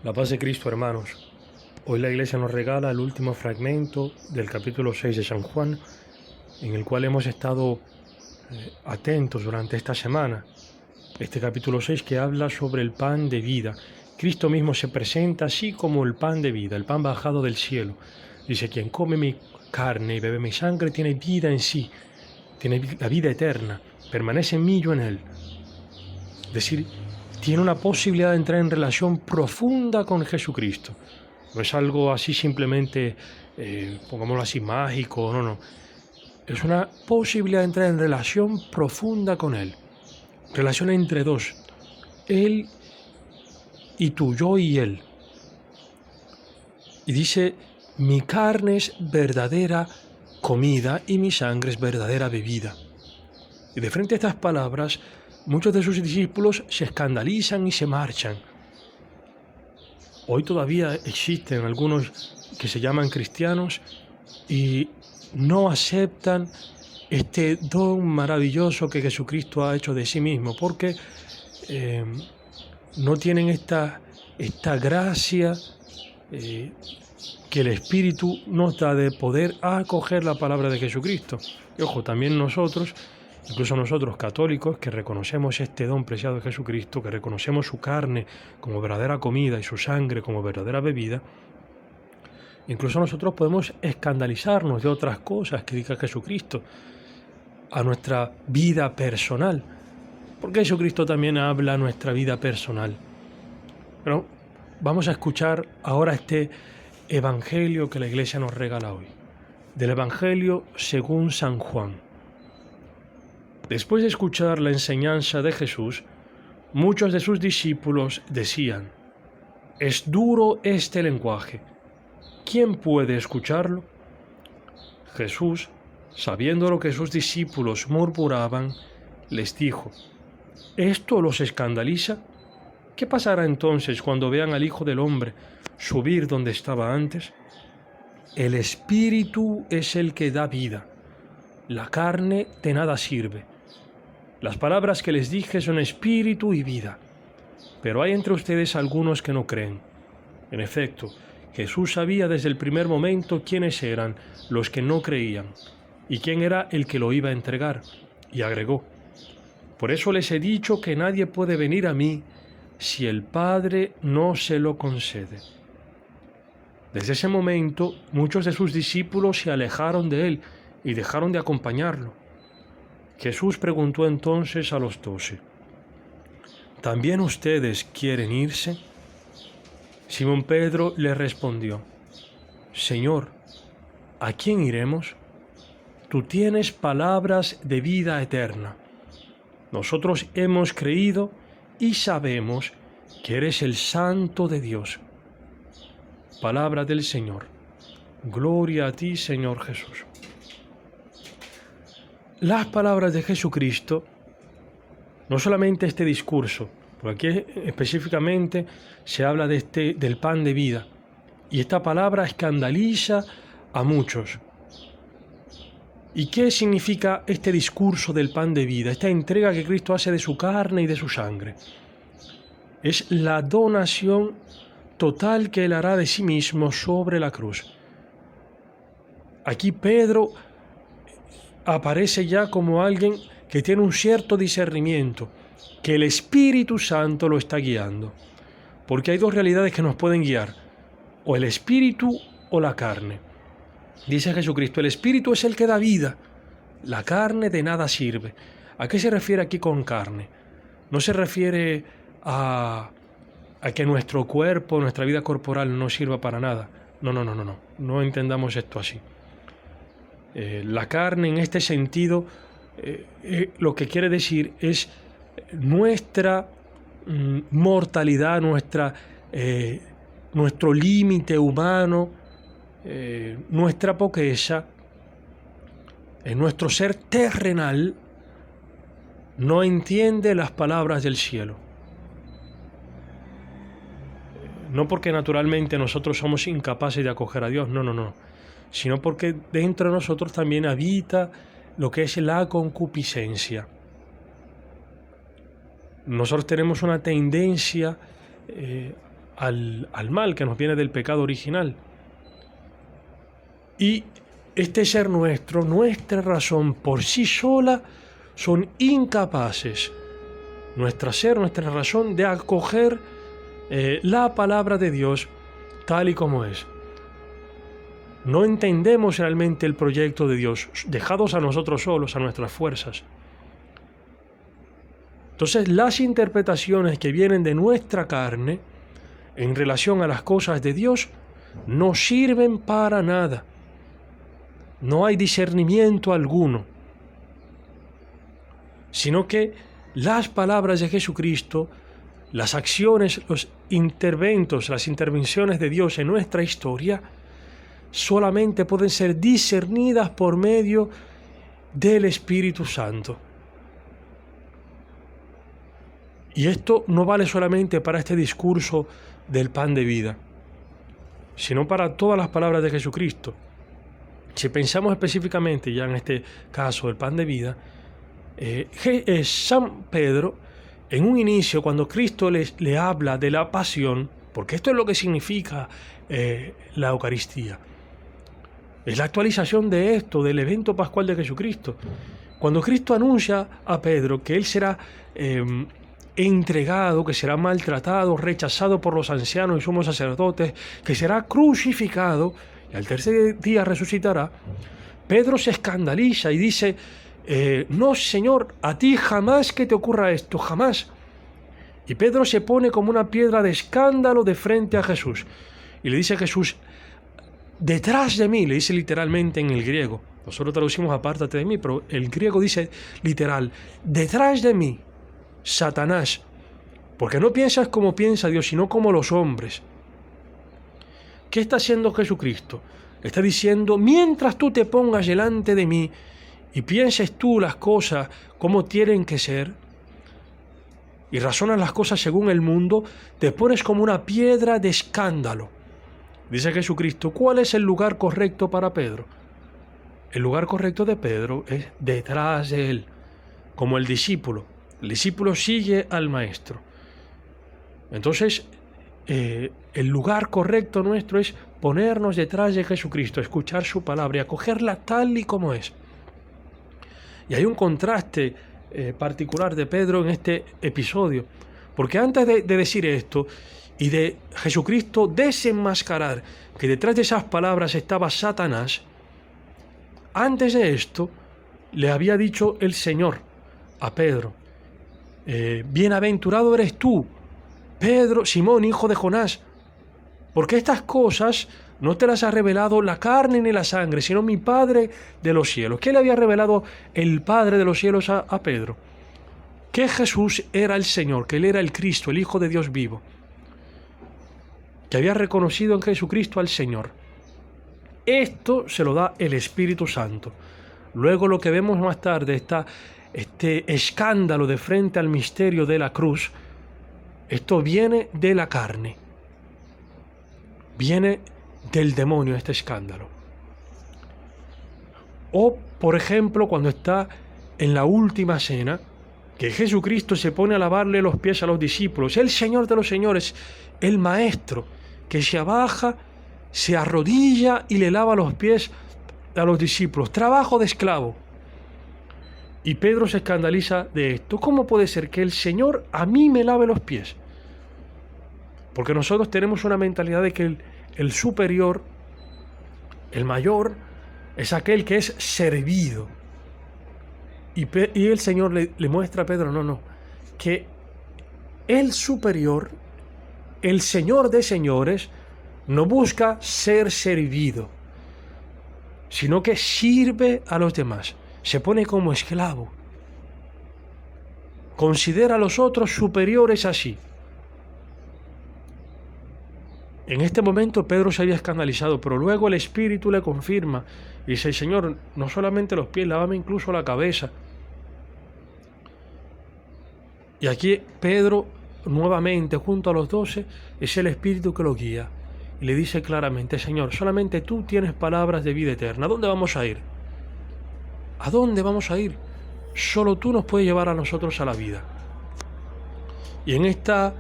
La paz de Cristo, hermanos. Hoy la Iglesia nos regala el último fragmento del capítulo 6 de San Juan, en el cual hemos estado atentos durante esta semana. Este capítulo 6 que habla sobre el pan de vida. Cristo mismo se presenta así como el pan de vida, el pan bajado del cielo. Dice, quien come mi carne y bebe mi sangre tiene vida en sí, tiene la vida eterna, permanece en mí y yo en él. Es decir, tiene una posibilidad de entrar en relación profunda con Jesucristo. No es algo así simplemente, pongámoslo así, mágico, no. Es una posibilidad de entrar en relación profunda con Él. Relación entre dos. Él y tú, yo y Él. Y dice, mi carne es verdadera comida y mi sangre es verdadera bebida. Y de frente a estas palabras, muchos de sus discípulos se escandalizan y se marchan. Hoy todavía existen algunos que se llaman cristianos y no aceptan este don maravilloso que Jesucristo ha hecho de sí mismo, porque no tienen esta gracia que el Espíritu nos da de poder acoger la palabra de Jesucristo. Y ojo, también nosotros, incluso nosotros católicos, que reconocemos este don preciado de Jesucristo, que reconocemos su carne como verdadera comida y su sangre como verdadera bebida, incluso nosotros podemos escandalizarnos de otras cosas que diga Jesucristo a nuestra vida personal, porque Jesucristo también habla a nuestra vida personal. Pero vamos a escuchar ahora este Evangelio que la Iglesia nos regala hoy, del Evangelio según San Juan. Después de escuchar la enseñanza de Jesús, muchos de sus discípulos decían, «Es duro este lenguaje, ¿quién puede escucharlo?» Jesús, sabiendo lo que sus discípulos murmuraban, les dijo, ¿esto los escandaliza? ¿Qué pasará entonces cuando vean al Hijo del Hombre subir donde estaba antes? El Espíritu es el que da vida, la carne de nada sirve. Las palabras que les dije son espíritu y vida, pero hay entre ustedes algunos que no creen. En efecto, Jesús sabía desde el primer momento quiénes eran los que no creían y quién era el que lo iba a entregar, y agregó, por eso les he dicho que nadie puede venir a mí si el Padre no se lo concede. Desde ese momento, muchos de sus discípulos se alejaron de él y dejaron de acompañarlo. Jesús preguntó entonces a los 12, ¿también ustedes quieren irse? Simón Pedro le respondió, Señor, ¿a quién iremos? Tú tienes palabras de vida eterna. Nosotros hemos creído y sabemos que eres el Santo de Dios. Palabra del Señor. Gloria a ti, Señor Jesús. Las palabras de Jesucristo, no solamente este discurso, porque aquí específicamente se habla del pan de vida, y esta palabra escandaliza a muchos. ¿Y qué significa este discurso del pan de vida, esta entrega que Cristo hace de su carne y de su sangre? Es la donación total que Él hará de sí mismo sobre la cruz. Aquí Pedro aparece ya como alguien que tiene un cierto discernimiento, que el Espíritu Santo lo está guiando. Porque hay dos realidades que nos pueden guiar, o el Espíritu o la carne. Dice Jesucristo, el Espíritu es el que da vida, la carne de nada sirve. ¿A qué se refiere aquí con carne? No se refiere a que nuestro cuerpo, nuestra vida corporal no sirva para nada. No entendamos esto así. La carne en este sentido lo que quiere decir es nuestra mortalidad, nuestro límite humano, nuestra pobreza, nuestro ser terrenal no entiende las palabras del cielo. No porque naturalmente nosotros somos incapaces de acoger a Dios, no, sino porque dentro de nosotros también habita lo que es la concupiscencia. Nosotros tenemos una tendencia al mal que nos viene del pecado original. Y este ser nuestro, nuestra razón por sí sola, son incapaces, nuestra razón, de acoger la palabra de Dios tal y como es. No entendemos realmente el proyecto de Dios, dejados a nosotros solos, a nuestras fuerzas. Entonces, las interpretaciones que vienen de nuestra carne en relación a las cosas de Dios no sirven para nada. No hay discernimiento alguno, sino que las palabras de Jesucristo, las acciones, los interventos, las intervenciones de Dios en nuestra historia, solamente pueden ser discernidas por medio del Espíritu Santo. Y esto no vale solamente para este discurso del pan de vida, sino para todas las palabras de Jesucristo. Si pensamos específicamente ya en este caso del pan de vida, San Pedro, en un inicio, cuando Cristo le habla de la pasión, porque esto es lo que significa la Eucaristía, es la actualización de esto, del evento pascual de Jesucristo. Cuando Cristo anuncia a Pedro que él será entregado, que será maltratado, rechazado por los ancianos y sumos sacerdotes, que será crucificado y al tercer día resucitará, Pedro se escandaliza y dice: no, Señor, a ti jamás que te ocurra esto, jamás. Y Pedro se pone como una piedra de escándalo de frente a Jesús. Y le dice a Jesús: detrás de mí, le dice literalmente en el griego. Nosotros traducimos apártate de mí, pero el griego dice literal: detrás de mí, Satanás. Porque no piensas como piensa Dios, sino como los hombres. ¿Qué está haciendo Jesucristo? Está diciendo: mientras tú te pongas delante de mí y pienses tú las cosas como tienen que ser, y razonas las cosas según el mundo, te pones como una piedra de escándalo. Dice Jesucristo: ¿cuál es el lugar correcto para Pedro? El lugar correcto de Pedro es detrás de él, como el discípulo. El discípulo sigue al maestro. Entonces, el lugar correcto nuestro es ponernos detrás de Jesucristo, escuchar su palabra y acogerla tal y como es. Y hay un contraste particular de Pedro en este episodio, porque antes de decir esto y de Jesucristo desenmascarar que detrás de esas palabras estaba Satanás, antes de esto le había dicho el Señor a Pedro: bienaventurado eres tú, Pedro, Simón, hijo de Jonás, porque estas cosas no te las ha revelado la carne ni la sangre, sino mi Padre de los cielos. ¿Qué le había revelado el Padre de los cielos a Pedro? Que Jesús era el Señor, que Él era el Cristo, el Hijo de Dios vivo, que había reconocido en Jesucristo al Señor. Esto se lo da el Espíritu Santo. Luego lo que vemos más tarde, este escándalo de frente al misterio de la cruz, esto viene de la carne, viene del demonio este escándalo. O, por ejemplo, cuando está en la última cena, que Jesucristo se pone a lavarle los pies a los discípulos, el Señor de los señores, el Maestro, que se abaja, se arrodilla y le lava los pies a los discípulos. Trabajo de esclavo. Y Pedro se escandaliza de esto. ¿Cómo puede ser que el Señor a mí me lave los pies? Porque nosotros tenemos una mentalidad de que el superior, el mayor, es aquel que es servido. Y el Señor le muestra a Pedro: no, que el superior, el Señor de señores, no busca ser servido, sino que sirve a los demás. Se pone como esclavo. Considera a los otros superiores así. En este momento Pedro se había escandalizado, pero luego el Espíritu le confirma y dice: Señor, no solamente los pies, lávame incluso la cabeza. Y aquí Pedro, nuevamente junto a los 12, es el Espíritu que lo guía y le dice claramente: Señor, solamente tú tienes palabras de vida eterna. ¿A dónde vamos a ir? ¿A dónde vamos a ir? Solo tú nos puedes llevar a nosotros a la vida. Y en esta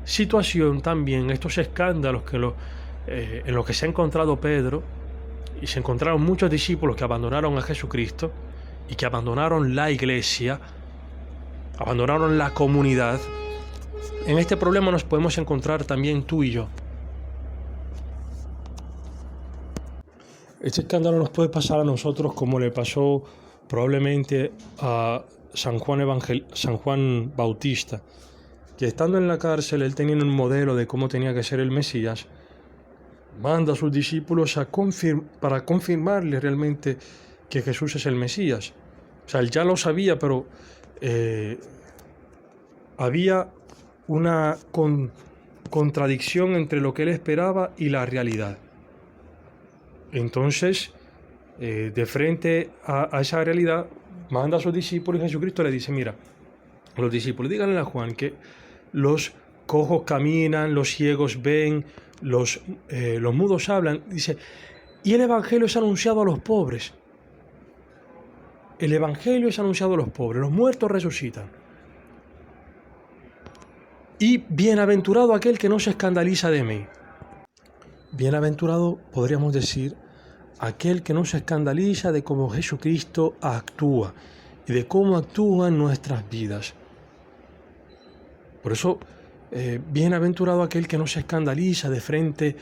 situación también, estos escándalos en los que se ha encontrado Pedro, y se encontraron muchos discípulos que abandonaron a Jesucristo y que abandonaron la iglesia, abandonaron la comunidad. En este problema nos podemos encontrar también tú y yo. Este escándalo nos puede pasar a nosotros como le pasó probablemente a San Juan Bautista, que estando en la cárcel, él tenía un modelo de cómo tenía que ser el Mesías, manda a sus discípulos para confirmarle realmente que Jesús es el Mesías. O sea, él ya lo sabía, pero había una contradicción entre lo que él esperaba y la realidad. Entonces, de frente a esa realidad, manda a sus discípulos y Jesucristo le dice, mira, los discípulos, díganle a Juan que los cojos caminan, los ciegos ven, los mudos hablan. Dice, y el Evangelio es anunciado a los pobres. El Evangelio es anunciado a los pobres, los muertos resucitan. Y bienaventurado aquel que no se escandaliza de mí. Bienaventurado, podríamos decir, aquel que no se escandaliza de cómo Jesucristo actúa y de cómo actúa en nuestras vidas. Por eso, bienaventurado aquel que no se escandaliza de frente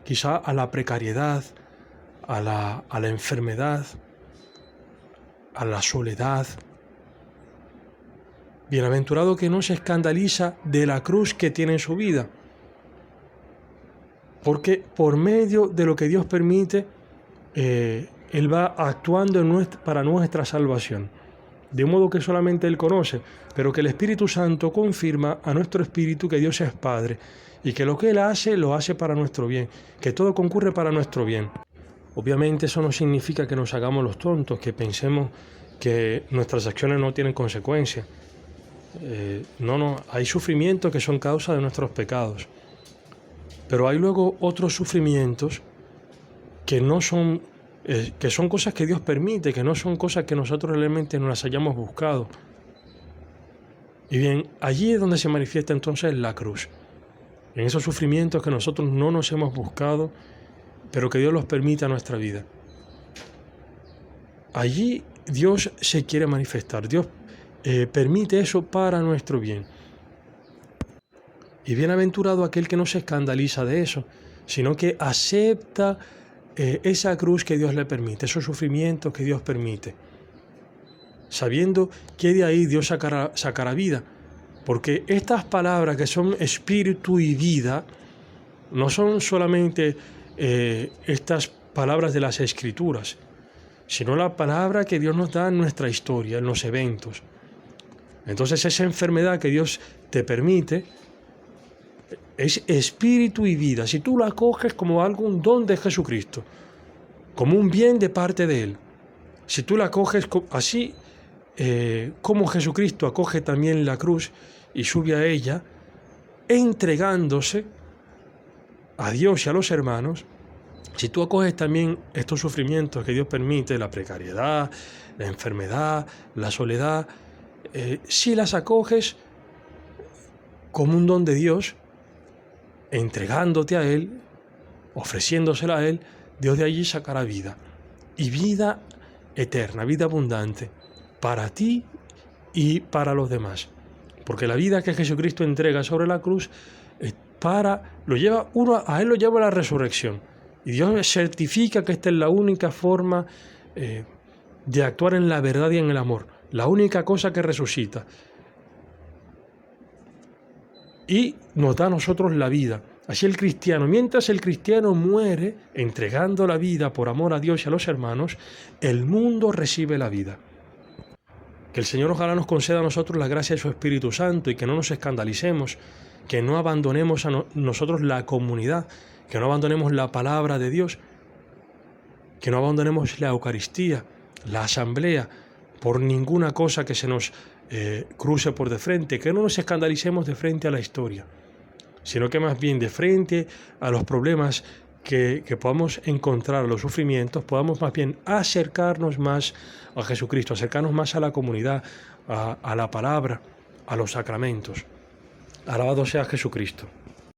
quizá a la precariedad, a la enfermedad, a la soledad. Bienaventurado que no se escandaliza de la cruz que tiene en su vida. Porque por medio de lo que Dios permite, Él va actuando para nuestra salvación. De modo que solamente Él conoce, pero que el Espíritu Santo confirma a nuestro espíritu que Dios es Padre y que lo que Él hace, lo hace para nuestro bien, que todo concurre para nuestro bien. Obviamente eso no significa que nos hagamos los tontos, que pensemos que nuestras acciones no tienen consecuencias. No, hay sufrimientos que son causa de nuestros pecados. Pero hay luego otros sufrimientos que no son, que son cosas que Dios permite, que no son cosas que nosotros realmente no las hayamos buscado. Y bien, allí es donde se manifiesta entonces la cruz. En esos sufrimientos que nosotros no nos hemos buscado, pero que Dios los permite a nuestra vida. Allí Dios se quiere manifestar. Dios permite eso para nuestro bien. Y bienaventurado aquel que no se escandaliza de eso, sino que acepta esa cruz que Dios le permite, esos sufrimientos que Dios permite, sabiendo que de ahí Dios sacará vida. Porque estas palabras que son espíritu y vida, no son solamente estas palabras de las Escrituras, sino la palabra que Dios nos da en nuestra historia, en los eventos. Entonces esa enfermedad que Dios te permite es espíritu y vida. Si tú la acoges como algún don de Jesucristo, como un bien de parte de Él, si tú la acoges así, como Jesucristo acoge también la cruz y sube a ella, entregándose a Dios y a los hermanos, si tú acoges también estos sufrimientos que Dios permite, la precariedad, la enfermedad, la soledad, si las acoges como un don de Dios, entregándote a Él, ofreciéndosela a Él, Dios de allí sacará vida. Y vida eterna, vida abundante, para ti y para los demás. Porque la vida que Jesucristo entrega sobre la cruz, a Él lo lleva a la resurrección. Y Dios certifica que esta es la única forma de actuar en la verdad y en el amor. La única cosa que resucita. Y nos da a nosotros la vida. Así el cristiano, mientras el cristiano muere entregando la vida por amor a Dios y a los hermanos, el mundo recibe la vida. Que el Señor ojalá nos conceda a nosotros la gracia de su Espíritu Santo y que no nos escandalicemos, que no abandonemos a nosotros la comunidad, que no abandonemos la palabra de Dios, que no abandonemos la Eucaristía, la asamblea, por ninguna cosa que se nos cruce por de frente, que no nos escandalicemos de frente a la historia, sino que más bien de frente a los problemas que podamos encontrar, los sufrimientos, podamos más bien acercarnos más a Jesucristo, acercarnos más a la comunidad, a la palabra, a los sacramentos. Alabado sea Jesucristo.